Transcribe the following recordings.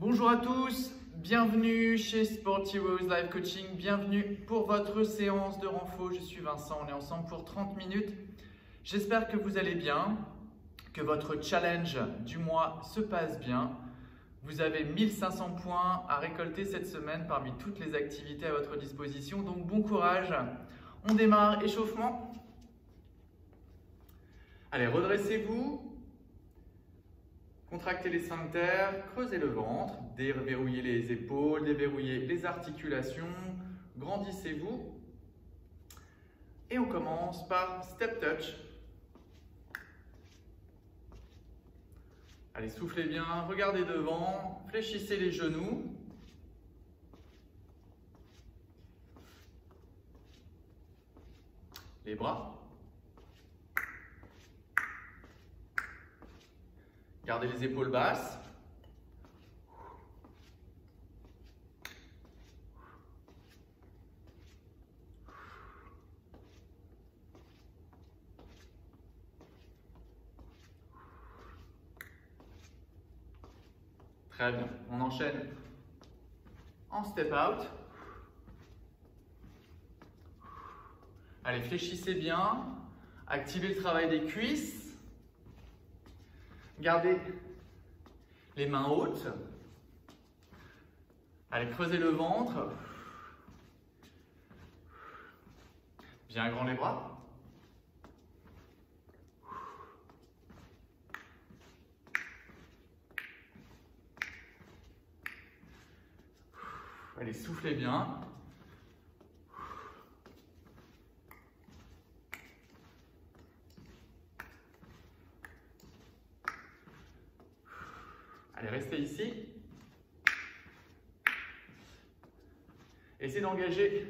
Bonjour à tous, bienvenue chez Sport Heroes Live Coaching, bienvenue pour votre séance de renfo. Je suis Vincent, on est ensemble pour 30 minutes. J'espère que vous allez bien, que votre challenge du mois se passe bien. Vous avez 1500 points à récolter cette semaine parmi toutes les activités à votre disposition, donc bon courage. On démarre, échauffement. Allez, redressez-vous. Contractez les sphincters, creusez le ventre, déverrouillez les épaules, déverrouillez les articulations, grandissez-vous. Et on commence par step touch. Allez, soufflez bien, regardez devant, fléchissez les genoux. Les bras. Gardez les épaules basses. Très bien. On enchaîne en step out. Allez, fléchissez bien. Activez le travail des cuisses. Gardez les mains hautes. Allez, creusez le ventre. Bien grand les bras. Allez, soufflez bien. Allez, restez ici. Essayez d'engager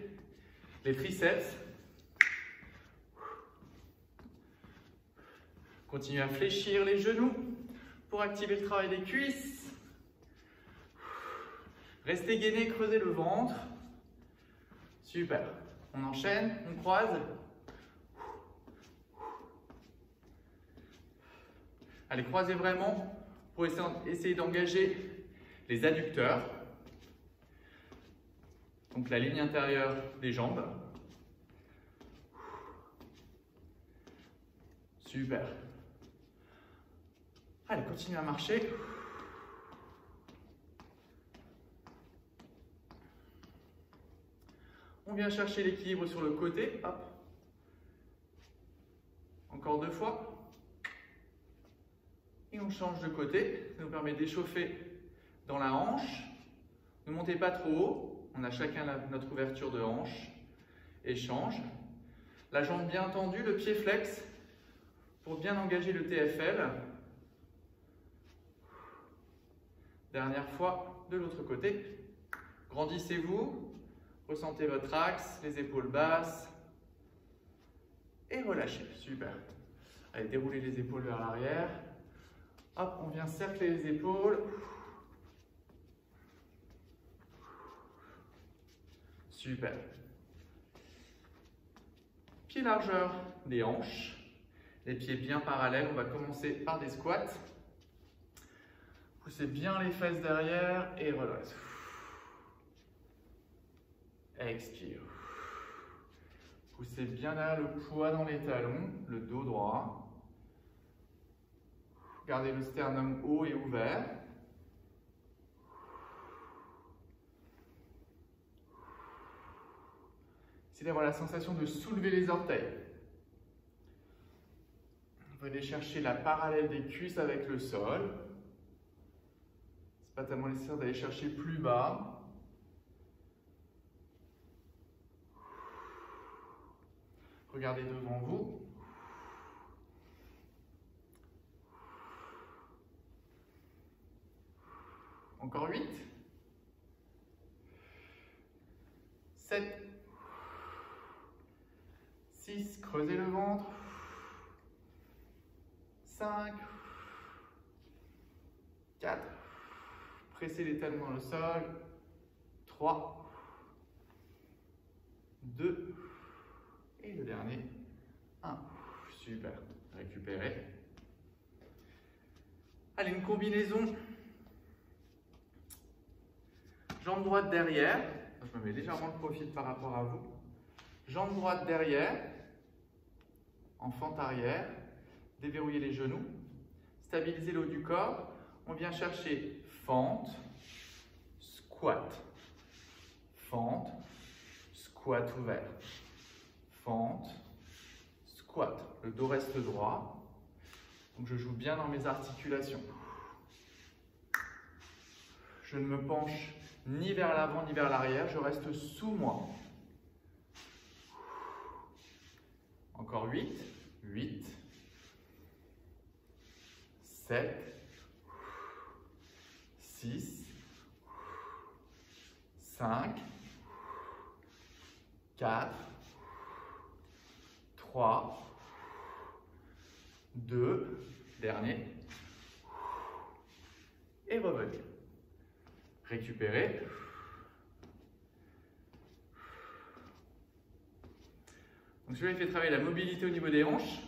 les triceps. Continuez à fléchir les genoux pour activer le travail des cuisses. Restez gainé, creusez le ventre. Super. On enchaîne, on croise. Allez, croisez vraiment pour essayer d'engager les adducteurs. Donc la ligne intérieure des jambes. Super. Allez, continuez à marcher. On vient chercher l'équilibre sur le côté. Hop. Encore 2 fois. Et on change de côté. Ça nous permet d'échauffer dans la hanche. Ne montez pas trop haut. On a chacun notre ouverture de hanche. Échange. La jambe bien tendue, le pied flex pour bien engager le TFL. Dernière fois de l'autre côté. Grandissez-vous. Ressentez votre axe, les épaules basses. Et relâchez. Super. Allez, déroulez les épaules vers l'arrière. Hop, on vient cercler les épaules. Super. Pied largeur des hanches. Les pieds bien parallèles. On va commencer par des squats. Poussez bien les fesses derrière et relâchez. Expire. Poussez bien là le poids dans les talons, le dos droit. Gardez le sternum haut et ouvert. Essayez d'avoir la sensation de soulever les orteils. Vous allez chercher la parallèle des cuisses avec le sol. C'est pas tellement nécessaire d'aller chercher plus bas. Regardez devant vous. Encore 8. 7. 6. Creusez le ventre. 5. 4. Pressez les talons dans le sol. 3. 2. Et le dernier, 1. Super. Récupérez. Allez, une combinaison jambe droite derrière. Je me mets légèrement de profil par rapport à vous. Jambe droite derrière, en fente arrière, déverrouiller les genoux, stabiliser le haut du corps. On vient chercher fente, squat, fente, squat ouvert, fente, squat. Le dos reste droit, donc je joue bien dans mes articulations. Je ne me penche ni vers l'avant ni vers l'arrière, je reste sous moi. Encore 8, 8, 7, 6, 5, 4, 3, 2, dernier, et revenez. Récupérez. Donc celui-là, il fait travailler la mobilité au niveau des hanches,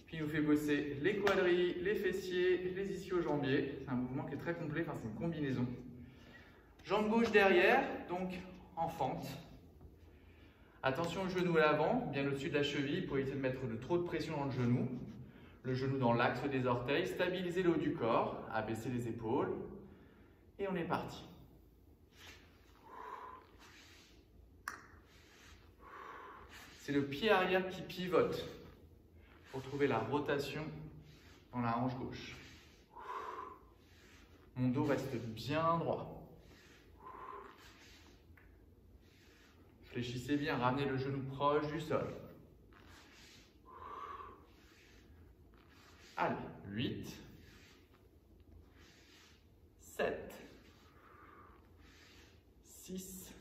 puis il nous fait bosser les quadris, les fessiers, les ischio-jambiers. C'est un mouvement qui est très complet, enfin c'est une combinaison. Jambe gauche derrière, donc en fente. Attention au genou à l'avant, bien au-dessus de la cheville pour éviter de mettre trop de pression dans le genou. Le genou dans l'axe des orteils, stabiliser le haut du corps, abaisser les épaules. Et on est parti. C'est le pied arrière qui pivote pour trouver la rotation dans la hanche gauche. Mon dos reste bien droit. Fléchissez bien, ramenez le genou proche du sol. Allez, 8, 7, 6,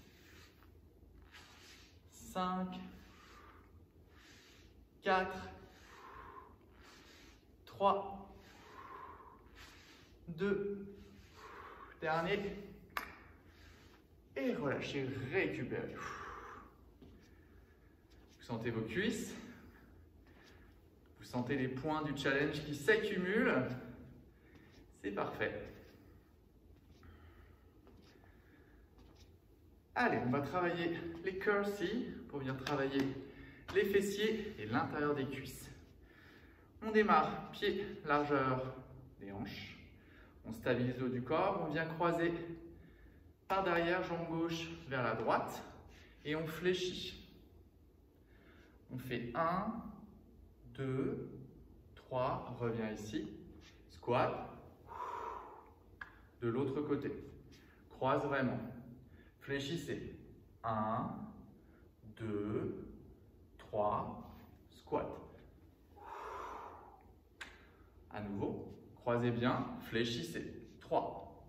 5, 4, 3, 2, dernier, et relâchez, récupérez. Vous sentez vos cuisses, vous sentez les points du challenge qui s'accumulent, c'est parfait. Allez, on va travailler les curls-ci pour venir travailler les fessiers et l'intérieur des cuisses. On démarre, pied, largeur des hanches. On stabilise le haut du corps, on vient croiser par derrière, jambe gauche vers la droite et on fléchit. On fait 1, 2, 3, reviens ici, squat, de l'autre côté. Croise vraiment. Fléchissez. 1, 2, 3, squat. À nouveau, croisez bien, fléchissez. 3.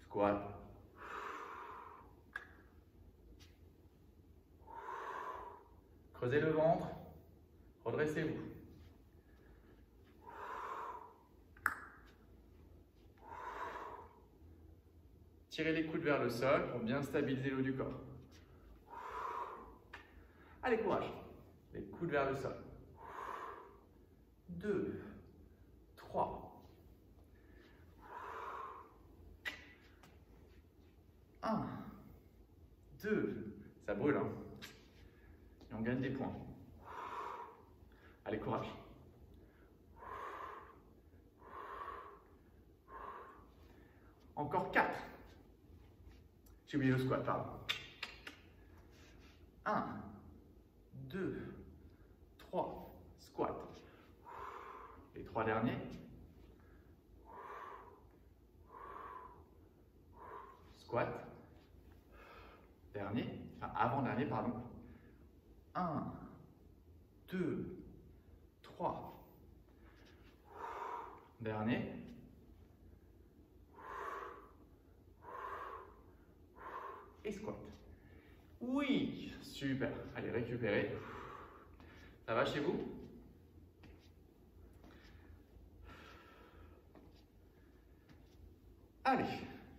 Squat. Creusez le ventre, redressez-vous. Tirez les coudes vers le sol pour bien stabiliser le haut du corps. Allez, courage. Les coudes vers le sol. 2, 3. 1, 2. Ça brûle, hein? Et on gagne des points. Allez, courage. Encore 4. J'ai oublié le squat, pardon. 1, 2, 3, squat. Les 3 derniers. Squat. Dernier, enfin avant-dernier, pardon. 1, 2, 3. Dernier. Et squat. Oui, super. Allez, récupérez. Ça va chez vous? Allez,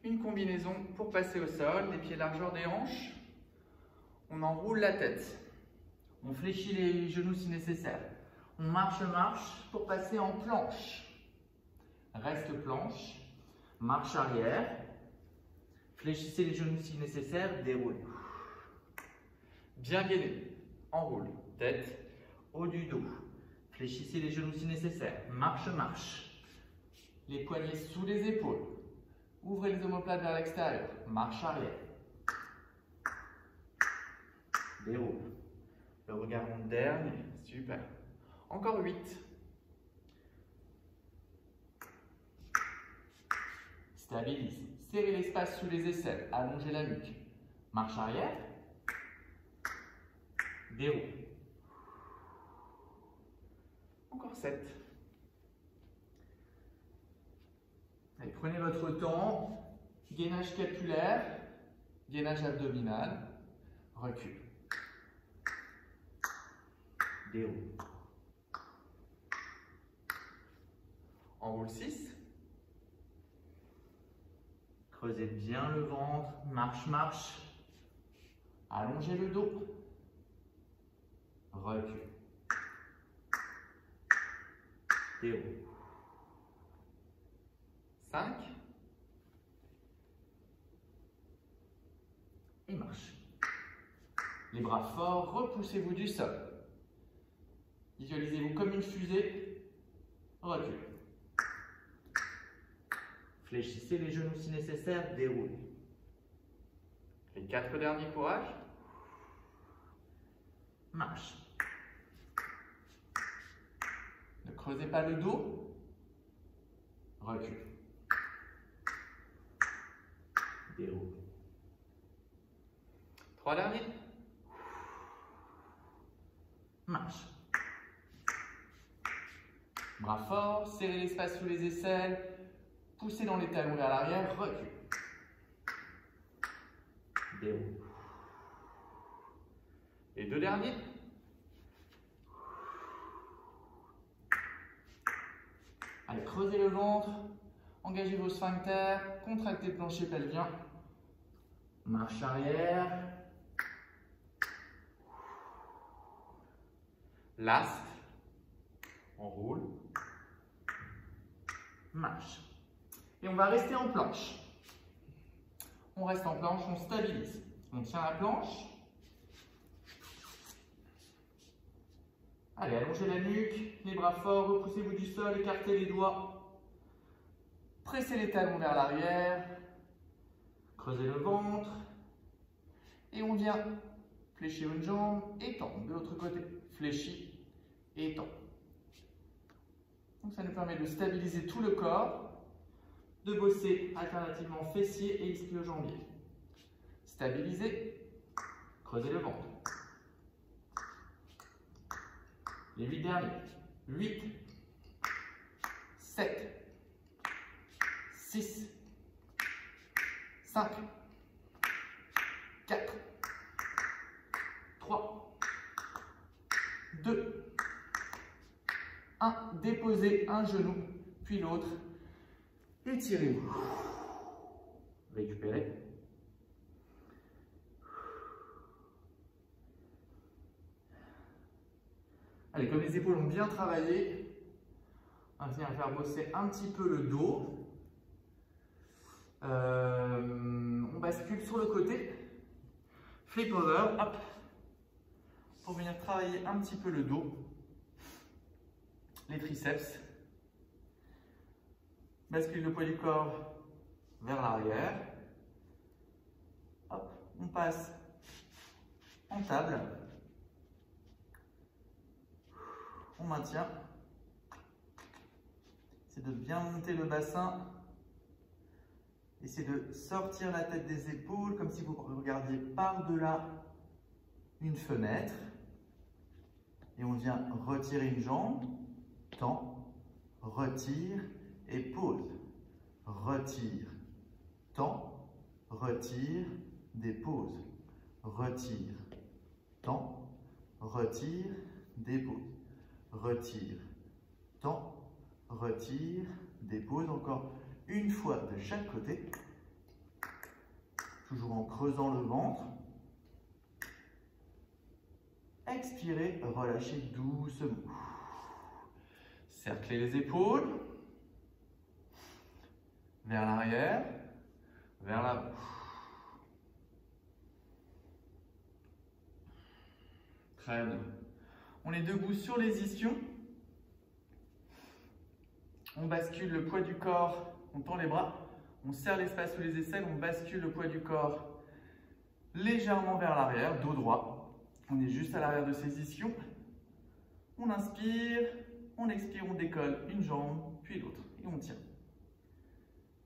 une combinaison pour passer au sol, les pieds largeur des hanches. On enroule la tête. On fléchit les genoux si nécessaire. On marche pour passer en planche. reste planche, marche arrière, fléchissez les genoux si nécessaire, déroule. Bien gainé, enroule, tête, haut du dos, fléchissez les genoux si nécessaire, marche, marche. Les poignets sous les épaules, ouvrez les omoplates vers l'extérieur, marche arrière. Déroule. Le regard en dernier, super. Encore 8. Stabilise. Serrez l'espace sous les aisselles, allongez la nuque. Marche arrière. Déroule. Encore 7. Allez, prenez votre temps. Gainage scapulaire, gainage abdominal. Recule. Déroule. Enroule 6. Creusez bien le ventre. Marche, marche. Allongez le dos. Recule. Déroule. 5. Et marche. Les bras forts, repoussez-vous du sol. Visualisez-vous comme une fusée. Recule. Fléchissez les genoux si nécessaire, déroule. Les 4 derniers, courage. Marche. Ne creusez pas le dos. Recule. Déroule. 3 derniers. Marche. Bras forts, serrez l'espace sous les aisselles. Poussez dans les talons vers l'arrière, recule. Déroule. Les 2 derniers. Allez, creusez le ventre, engagez vos sphincters, contractez le plancher pelvien. Marche arrière. Last. Enroule. Marche. Et on va rester en planche. On reste en planche, on stabilise. On tient la planche. Allez, allongez la nuque, les bras forts, repoussez-vous du sol, écartez les doigts. Pressez les talons vers l'arrière. Creusez le ventre. Et on vient fléchir une jambe, étend. De l'autre côté, fléchis, étend. Donc ça nous permet de stabiliser tout le corps, de bosser alternativement fessiers et ischio-jambiers. Stabilisez, creusez le ventre. Les 8 derniers. 8, 7, 6, 5, 4, 3, 2, 1. Déposez un genou, puis l'autre. Étirez-vous. Récupérez. Allez, comme les épaules ont bien travaillé, on va venir faire bosser un petit peu le dos. On bascule sur le côté. Flip over, hop. Pour venir travailler un petit peu le dos. Les triceps. Bascule le poids du corps vers l'arrière. Hop, on passe en table. On maintient. C'est de bien monter le bassin. Essayez de sortir la tête des épaules comme si vous regardiez par-delà une fenêtre. Et on vient retirer une jambe. Tend, retire et pose. Retire, tend, retire, dépose. Retire, tend, retire, dépose. Retire, tend, retire, dépose. Encore une fois de chaque côté. Toujours en creusant le ventre. Expirez, relâchez doucement. Cerclez les épaules. vers l'arrière, vers l'avant. Très bien. On est debout sur les ischions. On bascule le poids du corps, on tend les bras, on serre l'espace sous les aisselles, on bascule le poids du corps légèrement vers l'arrière, dos droit. On est juste à l'arrière de ces ischions. On inspire, on expire, on décolle une jambe, puis l'autre, et on tient.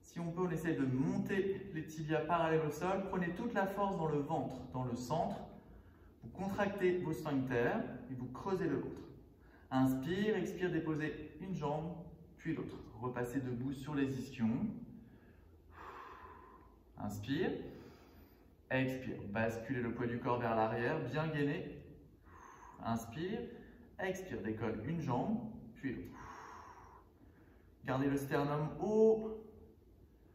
Si on peut, on essaie de monter les tibias parallèles au sol. Prenez toute la force dans le ventre, dans le centre. Vous contractez vos sphincters et vous creusez le ventre. Inspire, expire, déposez une jambe, puis l'autre. Repassez debout sur les ischions. Inspire, expire. Basculez le poids du corps vers l'arrière, bien gainé. Inspire, expire, décolle une jambe, puis l'autre. Gardez le sternum haut.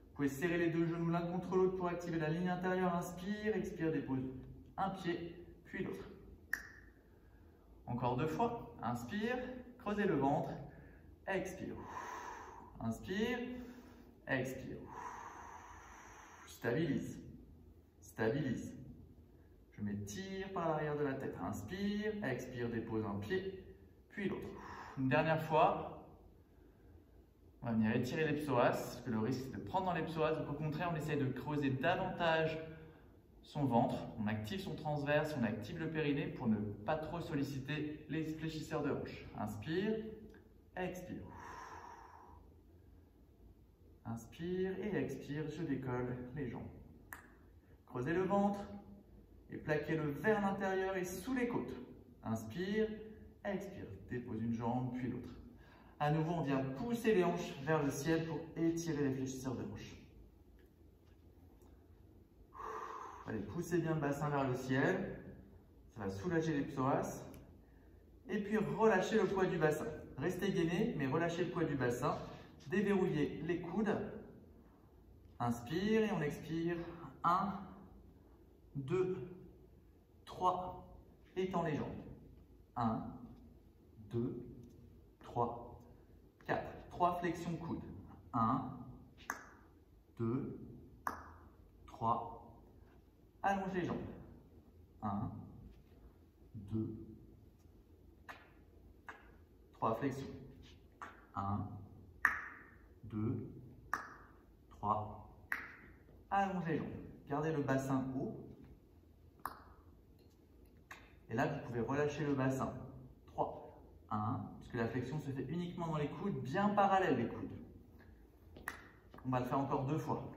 Vous pouvez serrer les deux genoux l'un contre l'autre pour activer la ligne intérieure. Inspire, expire, dépose un pied, puis l'autre. Encore 2 fois. Inspire, creusez le ventre, expire. Inspire, expire. Stabilise, stabilise. Je m'étire par l'arrière de la tête. Inspire, expire, dépose un pied, puis l'autre. Une dernière fois. On va venir étirer les psoas, parce que le risque c'est de prendre dans les psoas. Donc au contraire, on essaye de creuser davantage son ventre. On active son transverse, on active le périnée pour ne pas trop solliciter les fléchisseurs de hanche. Inspire, expire. Inspire et expire, je décolle les jambes. Creusez le ventre et plaquez-le vers l'intérieur et sous les côtes. Inspire, expire, dépose une jambe puis l'autre. À nouveau, on vient pousser les hanches vers le ciel pour étirer les fléchisseurs de hanche. Allez, poussez bien le bassin vers le ciel. Ça va soulager les psoas. Et puis, relâchez le poids du bassin. Restez gainé, mais relâchez le poids du bassin. Déverrouillez les coudes. Inspire et on expire. 1, 2, 3. Étends les jambes. 1, 2, 3. 4. 3 flexions coudes. 1, 2, 3. Allonge les jambes. 1, 2, 3 flexions. 1, 2, 3. Allonge les jambes. Gardez le bassin haut. Et là, vous pouvez relâcher le bassin. 3, 1, parce que la flexion se fait uniquement dans les coudes, bien parallèles les coudes. On va le faire encore 2 fois.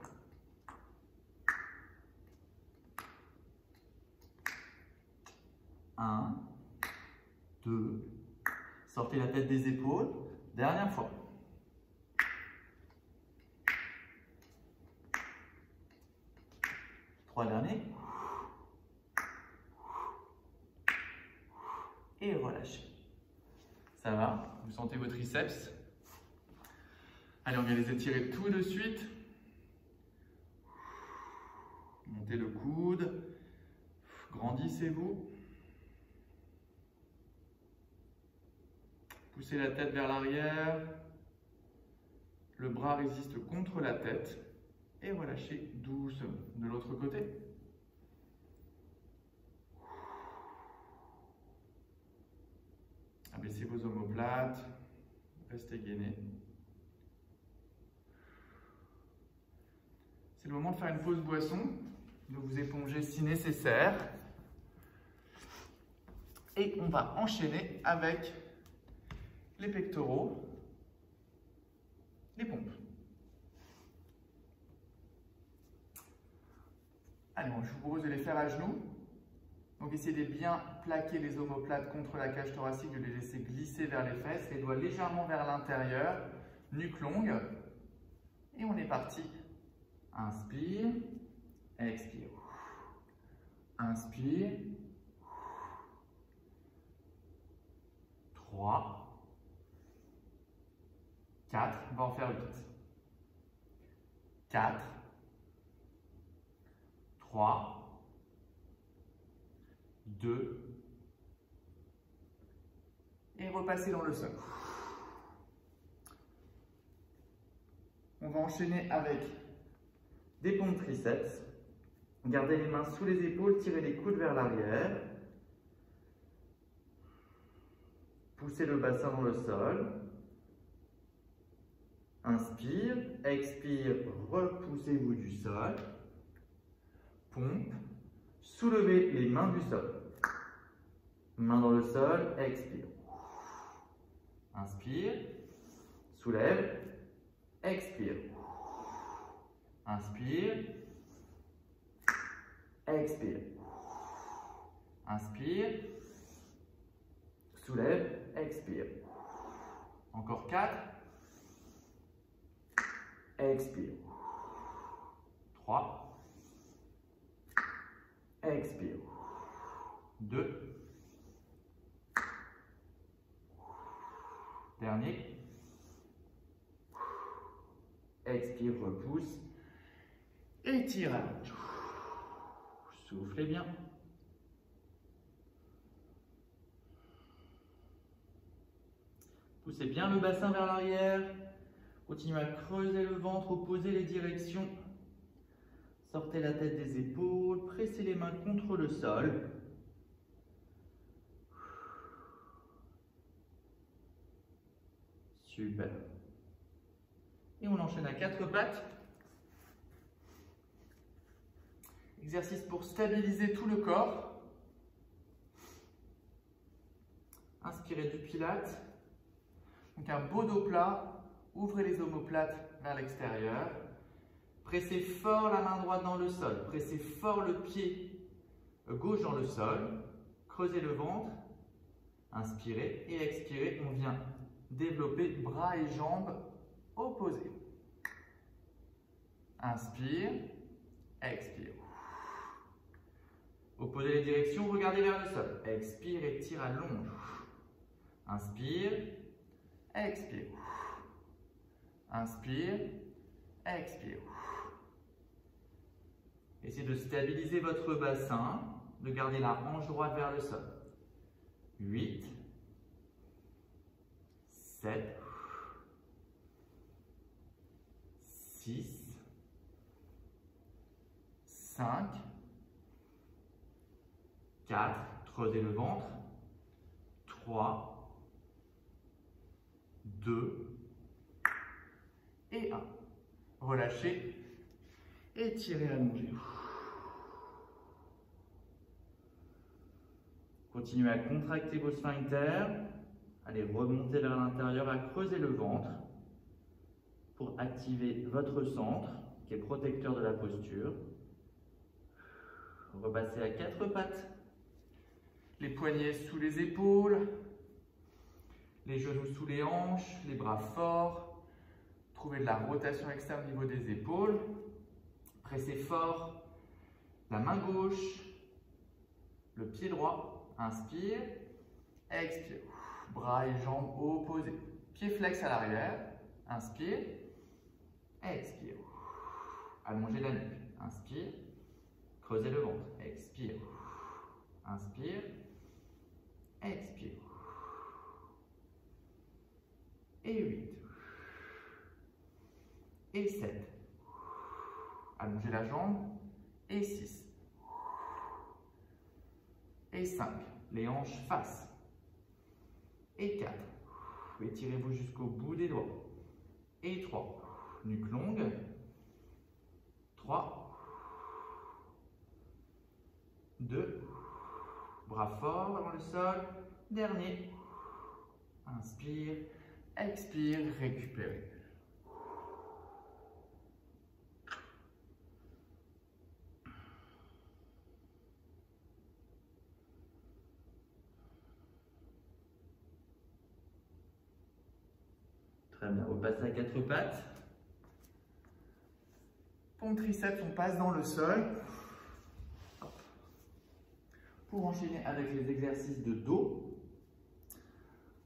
1, 2, sortez la tête des épaules. Dernière fois. Trois derniers. Et relâchez. Ça va? Vous sentez vos triceps? Allez, on vient les étirer tout de suite. Montez le coude. Grandissez-vous. Poussez la tête vers l'arrière. Le bras résiste contre la tête. Et relâchez doucement. De l'autre côté. Abaissez vos omoplates. Restez gainés. C'est le moment de faire une pause boisson, de vous éponger si nécessaire. Et on va enchaîner avec les pectoraux, les pompes. Allez, je vous propose de les faire à genoux. Donc essayez de bien plaquer les omoplates contre la cage thoracique, de les laisser glisser vers les fesses, les doigts légèrement vers l'intérieur, nuque longue. Et on est parti. Inspire, expire. Inspire. 3, 4, on va en faire 8. 4, 3, 2, et repassez dans le sol. On va enchaîner avec des pompes triceps. Gardez les mains sous les épaules, tirez les coudes vers l'arrière. Poussez le bassin dans le sol. Inspire, expire, repoussez-vous du sol. Pompe, soulevez les mains du sol. Main dans le sol, expire. Inspire, soulève, expire. Inspire, expire. Inspire, soulève, expire. Encore 4. Expire. 3. Expire. 2. Dernier. Expire, repousse. Étire, allonge. Soufflez bien. Poussez bien le bassin vers l'arrière. Continuez à creuser le ventre, opposez les directions. Sortez la tête des épaules, pressez les mains contre le sol. Super. Et on enchaîne à 4 pattes. Exercice pour stabiliser tout le corps. Inspirez du pilate. Donc un beau dos plat. Ouvrez les omoplates vers l'extérieur. Pressez fort la main droite dans le sol. Pressez fort le pied gauche dans le sol. Creusez le ventre. Inspirez et expirez. On vient développer bras et jambes opposés. Inspire, expire. Opposez les directions, regardez vers le sol. Expire et tire à longe. Inspire, expire. Inspire, expire. Essayez de stabiliser votre bassin, de garder la hanche droite vers le sol. 8, 7, 6, 5, 4, creusez le ventre, 3, 2, et 1. Relâchez, étirez, allongez. Continuez à contracter vos sphincters, allez remonter vers l'intérieur, à creuser le ventre pour activer votre centre qui est protecteur de la posture. Repassez à 4 pattes, les poignets sous les épaules, les genoux sous les hanches, les bras forts. Trouvez de la rotation externe au niveau des épaules. Pressez fort la main gauche, le pied droit. Inspire, expire. Bras et jambes opposés. Pied flex à l'arrière. Inspire, expire. Allongez la nuque. Inspire, creusez le ventre. Expire, inspire, expire. Et 8. Et 7. Allongez la jambe. Et 6. Et 5. Les hanches face. Et 4. Étirez-vous jusqu'au bout des doigts. Et 3. Nuque longue. 3. 2. Bras forts avant le sol. Dernier. Inspire. Expire. Récupérez. Très bien, on passe à 4 pattes. Pompe triceps, on passe dans le sol. Hop. Pour enchaîner avec les exercices de dos.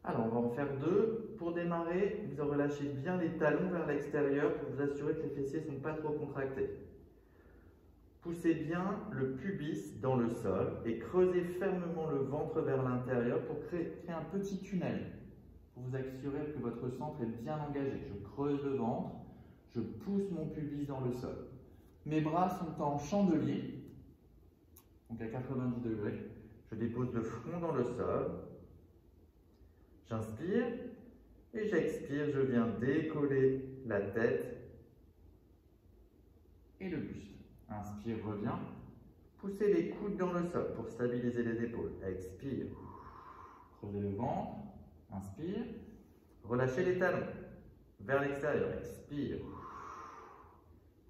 Alors, on va en faire 2. Pour démarrer, vous relâchez bien les talons vers l'extérieur pour vous assurer que les fessiers ne sont pas trop contractés. Poussez bien le pubis dans le sol et creusez fermement le ventre vers l'intérieur pour créer un petit tunnel. Pour vous assurer que votre centre est bien engagé. Je creuse le ventre, Je pousse mon pubis dans le sol. Mes bras sont en chandelier, donc à 90 degrés. Je dépose le front dans le sol. J'inspire et j'expire. Je viens décoller la tête et le buste. Inspire, reviens. Poussez les coudes dans le sol pour stabiliser les épaules. Expire. Creusez le ventre. Inspire. Relâchez les talons vers l'extérieur. Expire.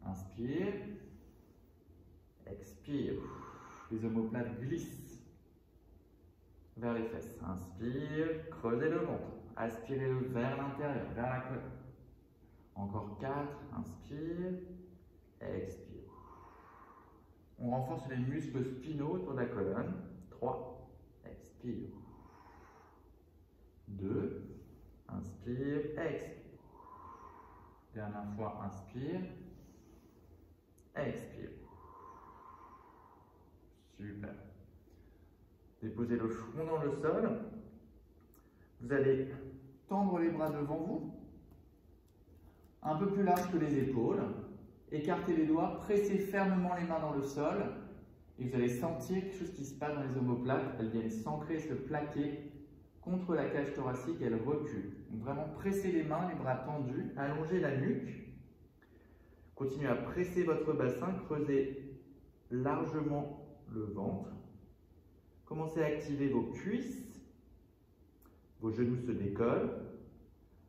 Inspire. Expire. Les omoplates glissent vers les fesses. Inspire. Creusez le ventre. Aspirez-le vers l'intérieur, vers la colonne. Encore 4. Inspire. Expire. On renforce les muscles spinaux autour de la colonne. 3. Expire. 2. Inspire. Expire. Dernière fois, inspire. Expire. Super. Déposez le front dans le sol. Vous allez tendre les bras devant vous, un peu plus large que les épaules. Écartez les doigts, pressez fermement les mains dans le sol. Et vous allez sentir quelque chose qui se passe dans les omoplates. Elles viennent s'ancrer, se plaquer contre la cage thoracique et elles reculent. Donc vraiment, pressez les mains, les bras tendus, allongez la nuque. Continuez à presser votre bassin, creusez largement le ventre. Commencez à activer vos cuisses. Vos genoux se décollent.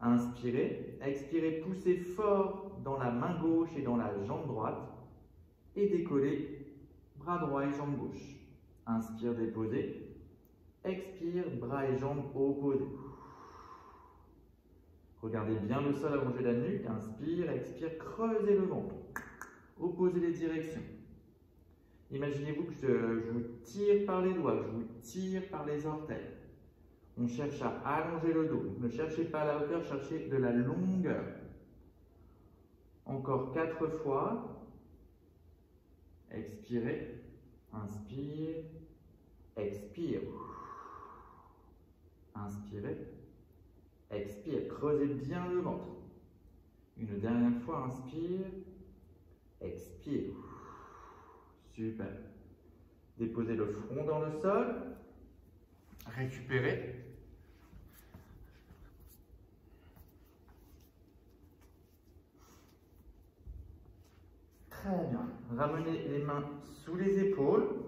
Inspirez. Expirez, poussez fort dans la main gauche et dans la jambe droite. Et décollez bras droit et jambe gauche. Inspire, déposez. Expire, bras et jambes opposés. Regardez bien le sol, allongez la nuque. Inspire, expire, creusez le ventre. Opposez les directions. Imaginez-vous que je vous tire par les doigts, je vous tire par les orteils. On cherche à allonger le dos. Ne cherchez pas la hauteur, cherchez de la longueur. Encore 4 fois. Expirez. Inspire. Expire. Inspirez. Expire. Creusez bien le ventre. Une dernière fois. Inspire. Expire. Super. Déposez le front dans le sol. Récupérez. Très bien. Ramenez les mains sous les épaules.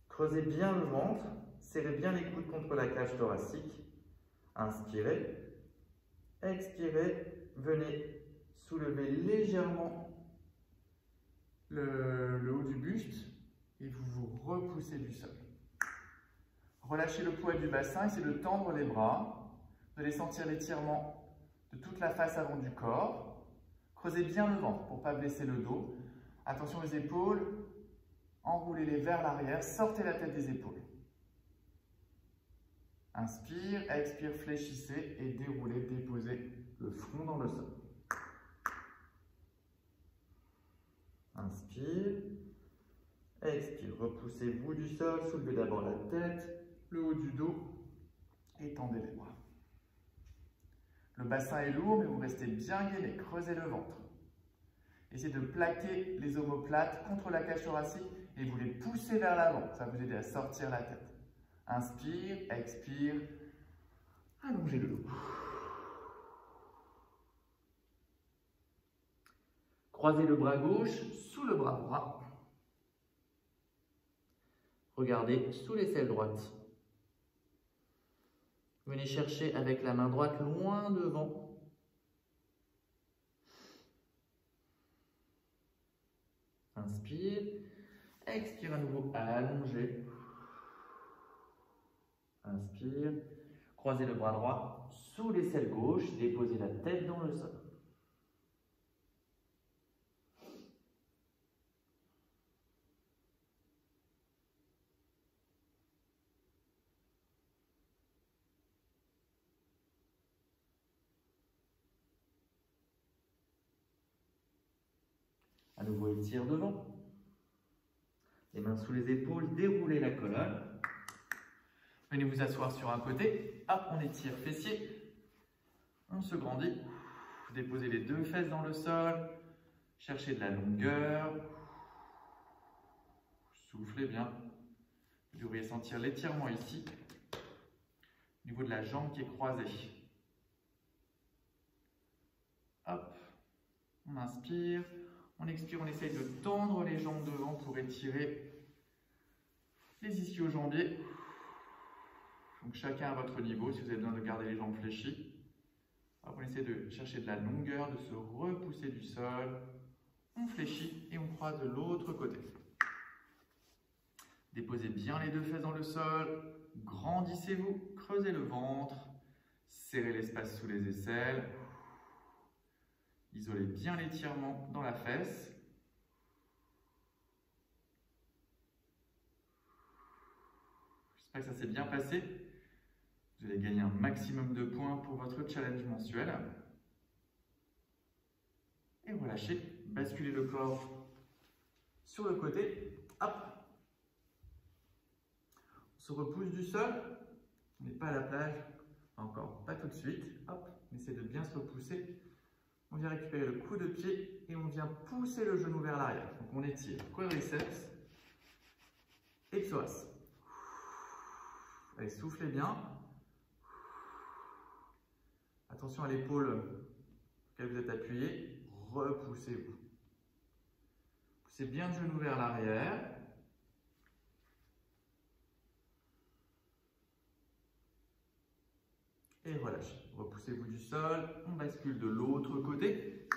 Creusez bien le ventre. Serrez bien les coudes contre la cage thoracique. Inspirez. Expirez. Venez soulever légèrement le haut du buste et vous vous repoussez du sol. Relâchez le poids du bassin, essayez de tendre les bras. Vous allez sentir l'étirement de toute la face avant du corps. Creusez bien le ventre pour ne pas blesser le dos. Attention aux épaules, enroulez-les vers l'arrière, sortez la tête des épaules. Inspire, expire, fléchissez et déroulez, déposez le front dans le sol. Inspire, expire, repoussez-vous du sol, soulevez d'abord la tête, le haut du dos et tendez les bras. Le bassin est lourd, mais vous restez bien gainé, creusez le ventre. Essayez de plaquer les omoplates contre la cage thoracique et vous les poussez vers l'avant, ça va vous aider à sortir la tête. Inspire, expire, allongez le dos. Croisez le bras gauche sous le bras droit. Regardez sous l'aisselle droite. Venez chercher avec la main droite loin devant. Inspire. Expire à nouveau, allongez. Inspire. Croisez le bras droit sous l'aisselle gauche. Déposez la tête dans le sol. À nouveau, étire devant. Les mains sous les épaules, déroulez la colonne. Venez vous asseoir sur un côté. Hop, on étire fessier. On se grandit. Déposez les deux fesses dans le sol. Cherchez de la longueur. Soufflez bien. Vous devriez sentir l'étirement ici, au niveau de la jambe qui est croisée. Hop. On inspire. On expire. On essaye de tendre les jambes devant pour étirer les ischio-jambiers. Donc chacun à votre niveau, si vous avez besoin de garder les jambes fléchies. On essaie de chercher de la longueur, de se repousser du sol. On fléchit et on croise de l'autre côté. Déposez bien les deux fesses dans le sol. Grandissez-vous, creusez le ventre. Serrez l'espace sous les aisselles. Isolez bien l'étirement dans la fesse. J'espère que ça s'est bien passé. Vous allez gagner un maximum de points pour votre challenge mensuel. Et relâchez, basculez le corps sur le côté. Hop. On se repousse du sol. On n'est pas à la plage. Encore, pas tout de suite. Hop. On essaie de bien se repousser. On vient récupérer le coup de pied et on vient pousser le genou vers l'arrière. Donc on étire quadriceps et psoas. Allez, soufflez bien. Attention à l'épaule auquel vous êtes appuyé. Repoussez-vous. Poussez bien le genou vers l'arrière. Et relâchez. Repoussez-vous du sol. On bascule de l'autre côté.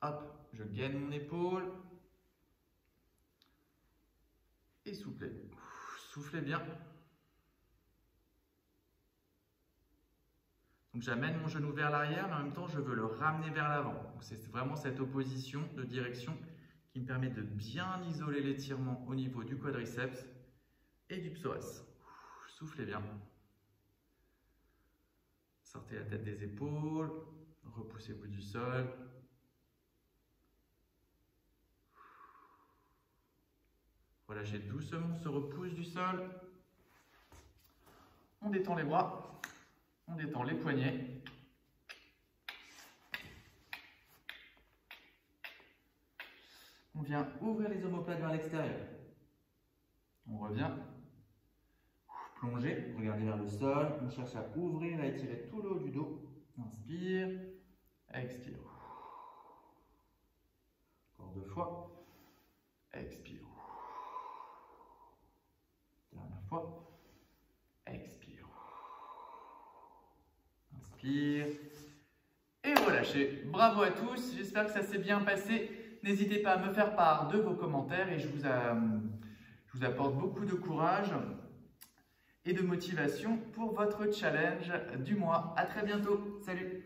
Hop, je gaine mon épaule. Et soufflez. Soufflez bien. Donc j'amène mon genou vers l'arrière, mais en même temps je veux le ramener vers l'avant. C'est vraiment cette opposition de direction qui me permet de bien isoler l'étirement au niveau du quadriceps et du psoas. Soufflez bien. Sortez la tête des épaules, repoussez-vous du sol. Relâchez doucement, on se repousse du sol. On détend les bras, on détend les poignets. On vient ouvrir les omoplates vers l'extérieur. On revient. Plongez, regardez vers le sol. On cherche à ouvrir, à étirer tout le haut du dos. Inspire, expire. Encore 2 fois. Expire. Dernière fois. Expire. Inspire. Et relâchez. Bravo à tous. J'espère que ça s'est bien passé. N'hésitez pas à me faire part de vos commentaires et je vous apporte beaucoup de courage et de motivation pour votre challenge du mois. À très bientôt. Salut!